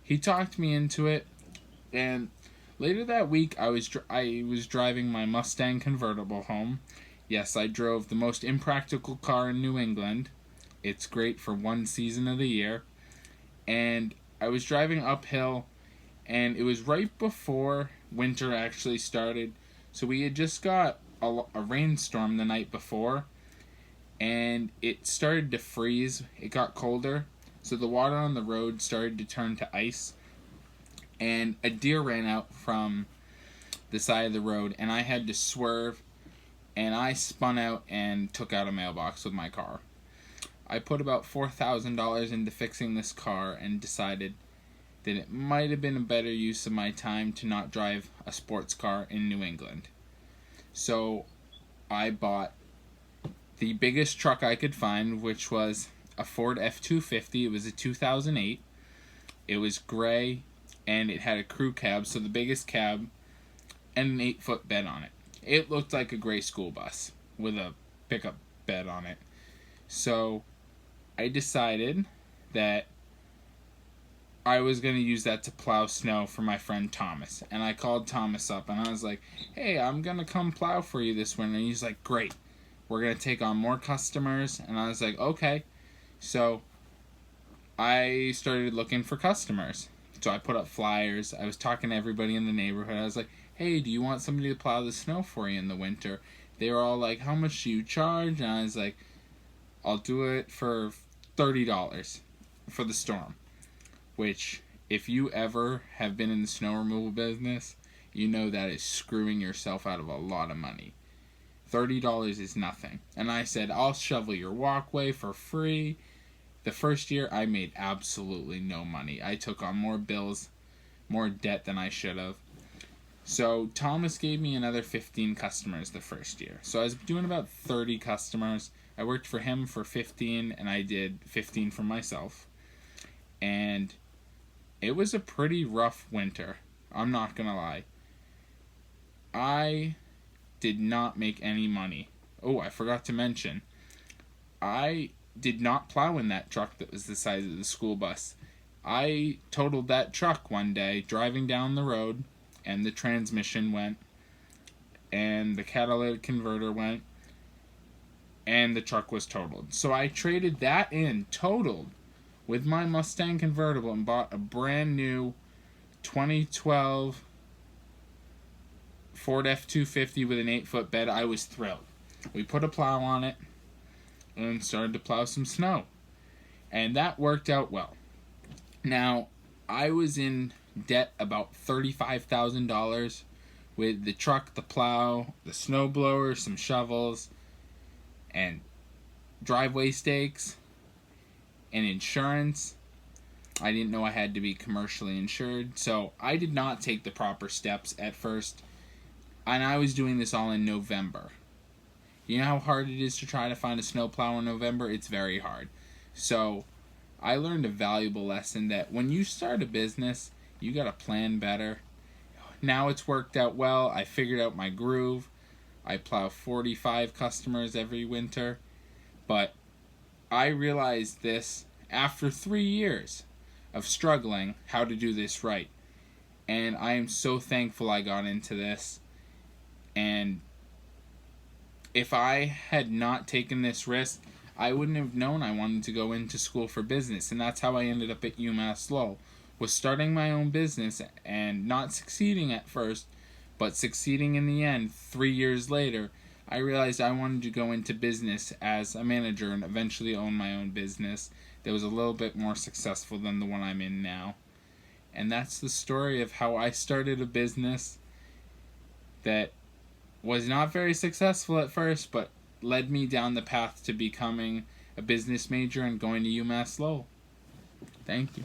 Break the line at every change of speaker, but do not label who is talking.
he talked me into it, and later that week I was driving my Mustang convertible home. Yes, I drove the most impractical car in New England. It's great for one season of the year. And I was driving uphill, and it was right before winter actually started. So we had just got a rainstorm the night before, and it started to freeze. It got colder, so the water on the road started to turn to ice, and a deer ran out from the side of the road, and I had to swerve, and I spun out and took out a mailbox with my car. I put about $4,000 into fixing this car and decided that it might have been a better use of my time to not drive a sports car in New England. So I bought the biggest truck I could find, which was a Ford F-250. It was a 2008. It was gray, and it had a crew cab, so the biggest cab, and an 8-foot bed on it. It looked like a gray school bus with a pickup bed on it. So I decided that I was going to use that to plow snow for my friend Thomas. And I called Thomas up, and I was like, hey, I'm going to come plow for you this winter. And he's like, great. We're going to take on more customers. And I was like, okay. So I started looking for customers. So I put up flyers. I was talking to everybody in the neighborhood. I was like, hey, do you want somebody to plow the snow for you in the winter? They were all like, how much do you charge? And I was like, I'll do it for $30 for the storm. Which, if you ever have been in the snow removal business, you know that is screwing yourself out of a lot of money. $30 is nothing. And I said, I'll shovel your walkway for free. The first year, I made absolutely no money. I took on more bills, more debt than I should have. So Thomas gave me another 15 customers the first year. So I was doing about 30 customers. I worked for him for 15, and I did 15 for myself. And it was a pretty rough winter. I'm not going to lie. I did not make any money. Oh, I forgot to mention. I did not plow in that truck that was the size of the school bus. I totaled that truck one day driving down the road, and the transmission went, and the catalytic converter went, and the truck was totaled. So I traded that in, totaled, with my Mustang convertible, and bought a brand new 2012 Ford F-250 with an 8-foot bed. I was thrilled. We put a plow on it and started to plow some snow. And that worked out well. Now, I was in debt about $35,000 with the truck, the plow, the snowblower, some shovels, and driveway stakes, and insurance. I didn't know I had to be commercially insured, so I did not take the proper steps at first, and I was doing this all in November. You know how hard it is to try to find a snowplow in November? It's very hard. So I learned a valuable lesson that when you start a business, you gotta plan better. Now it's worked out well. I figured out my groove. I plow 45 customers every winter, but I realized this after 3 years of struggling how to do this right. And I am so thankful I got into this. And if I had not taken this risk, I wouldn't have known I wanted to go into school for business. And that's how I ended up at UMass Lowell, was starting my own business and not succeeding at first, but succeeding in the end. 3 years later, I realized I wanted to go into business as a manager and eventually own my own business that was a little bit more successful than the one I'm in now. And that's the story of how I started a business that was not very successful at first, but led me down the path to becoming a business major and going to UMass Lowell. Thank you.